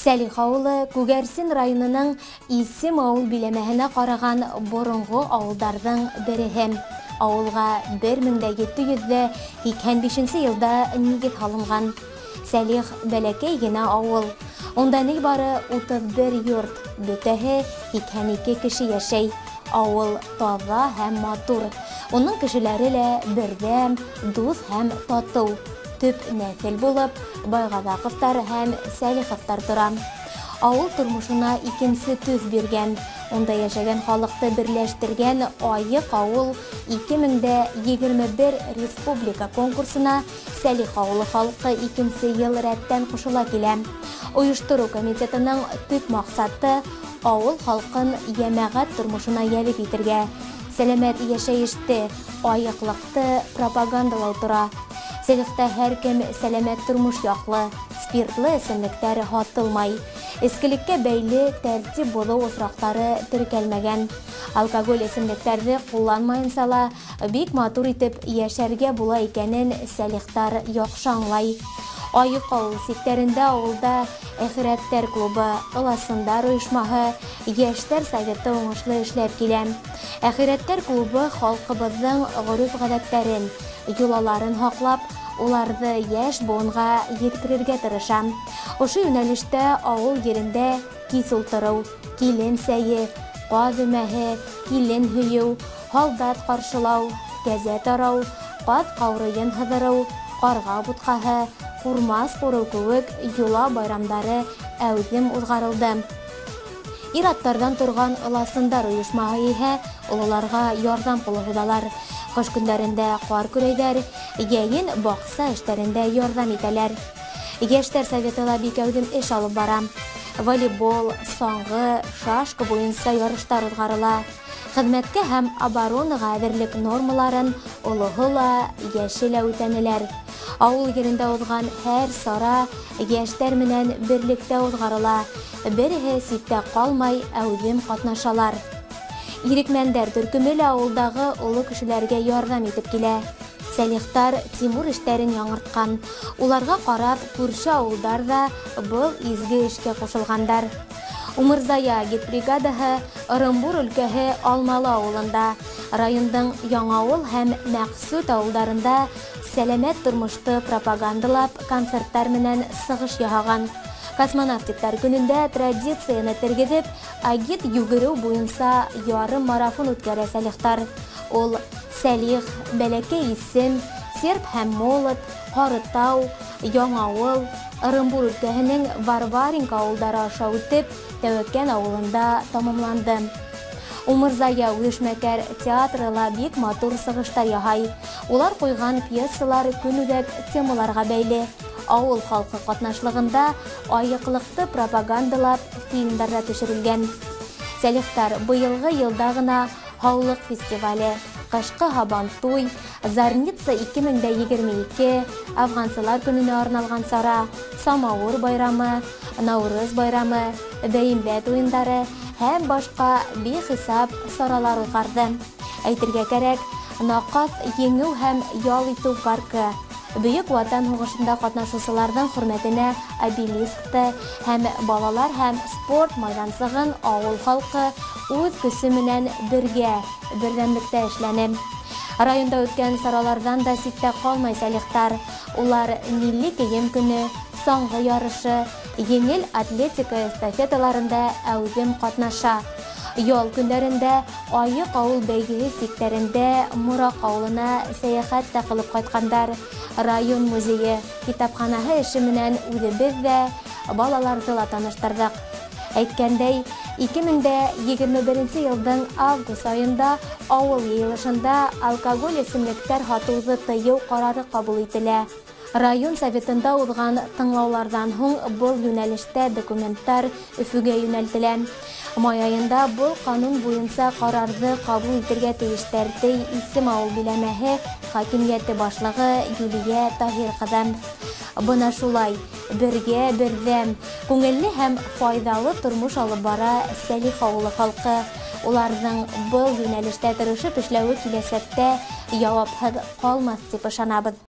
Сәлих авылы Күгәрсин районының Исем авыл биләмәһенә караган борынгы авылдарның береһе. Авылга 1785 елда нигез салынган. Сәлих бәләкәй генә авыл. Онда ни бары 31 йорт, бөтәһе 22 кеше яшәй. Авыл таза һәм матур. Оның кешеләре лә бердәм, дус һәм тату. Төп нәсел булып, Байгазаковтар һәм Сәлиховтар тора. Авыл тормышына икенче төс биргән. Онда яшәгән халыкты берләштергән Айык авыл 2021 республика конкурсына Сәлих авылы халкы икенче ел рәттән кушыла килә. Оештыру комитетының төп максаты авыл халкын җәмәгать тормышына ялеп итәргә, сәламәт яшәеште, айыклыкты пропагандалау тора. Сәлихтә һәркем сәламәт тормыш яклы, спиртлы эсемлектәр һатылмай. Эскелеккә бәйле тәртип булу осрактары теркәлмәгән. Алкоголь эсемлекләрне кулланмаенса ла бик матур итеп яшәргә була икәнен Сәлихтар яхшы аңлай. Айык авыл сиктәрендә авылда Әхирәттәр клубы, Ыласындар оешмаһы, Яшьтәр советы уңышлы эшләп килә. Әхирәттәр клубы халкыбызның гореф-гадәтләрен, юлаларын хаклап, уларны яшь буынга yetkirергә тырыша. Ошый юнәлештә авыл yerендә кис ултыру, килен сәйе, каз өмәһе, килен һөйү, һалдат каршылау, кәзә тарау, каз каурыен һыдыру, карга бутҡаһы, Урмас куру кеүек юла байрамдары әүҙем узгарылды. Ир-аттардан торган Ыласындар оешмаһы иһә ололарга ярдәм ҡулы һуҙалар. Ҡыш көндәрендә ҡар көрәйҙәр, йәйен баҡса эштәрендә ярдәм итәләр. Йәштәр советы ла бик әүҙем эш алып бара. Волейбол, саңғы, шашка буйынса ярыштар узгарыла. Хеҙмәткә һәм оборонага әҙерлек нормаларын олоһо ла, йәше лә үтәнеләр. Авыл yerендә узган һәр сара йәштәр менән берлектә узгарыла. Береһе ситтә ҡалмай әүҙем ҡатнашалар. Ирекмәндәр төркөмө лә ауылдагы оло кешеләргә ярдәм итеп килә. Сәлихтар Тимур эштәрен яңыртҡан. Уларға ҡарап, күрше ауылдар да был изге эшкә ҡушылғандар. Умырзая гидбригадаһы Ырымбур өлкәһе Алмалы ауылында, райондың Яңауыл һәм Мәҡсүт ауылдарында сәләмәт тормошты пропагандалап, концерттар менән сығыш яһаған. Космонавтиктар көнөндә традицияны тергеҙеп, агит йүгереү буйынса ярым марафон үткәрә Сәлихтар. Ул Сәлих, Бәләкәй Исем, Серп һәм Молот, Һарытау, Яңауыл, Ырымбур өлкәһенең Варваринка ауылдары аша үтеп, Тәүәккән ауылында тамамланды. Умырзая үҙешмәкәр театры ла бик матур сығыштар яһай. Улар ҡуйған пьесалар көнүҙәк темаларға бәйле. Ауыл халҡы ҡатнашлығында айыҡлыҡты пропагандалап фильмдарҙа төшөрөлгән. Сәлихтар быйылғы йылда ғына Һаулыҡ фестивале, Ҡышҡы һабантуй, Зарница 2022, Афғансылар көнөнә арналған сара, Самауыр байрамы, Наурыз байрамы, Бәйембәт уйындары һәм башҡа бихисап саралар узғарҙы. Әйтергә кәрәк, Наҡаҫ еңеү һәм ял итеү паркы, Бөйөк Ватан һуғышында ҡатнашыусыларҙың хөрмәтенә обелискты һәм балалар һәм спорт майҙансығын ауыл халҡы үҙ көсө менән бергә берҙәмлектә эшләне. Районда үткән сараларҙан да ситтә ҡалмай Сәлихтар. Улар милли кейем көнө, саңғы ярышы, еңел атлетика эстафеталарында әүҙем ҡатнаша. Ял көндәрендә Айыҡ ауыл бәйгеһе сиктәрендә Мораҡ ауылына сәйәхәт тә ҡылып ҡайтҡандар. Район музейы, китапханаһы эше менән үҙебеҙ ҙә балаларҙы ла таныштырҙыҡ. Әйткәндәй, 2021 йылдың август айында ауыл йыйылышында алкоголь эсемлектәр һатыуҙы тыйыу ҡарары ҡабул ителә. Район советында уҙған тыңлауларҙан һуң был йүнәлештә документтар Өфөгә йүнәлтелә. Май айында был ҡанун буйынса ҡарарҙы ҡабул итергә тейештәр, ти Исем ауыл биләмәһе хакимиәте башлығы Юлия Таһир ҡыҙы. Бына шулай, бергә берҙәм, күңелле һәм файҙалы тормош алып бара Сәлих ауылы халҡы. Уларҙың был йүнәлештә тырышып эшләүе киләсәктә яуапһыҙ ҡалмаҫ тип ышанабыҙ.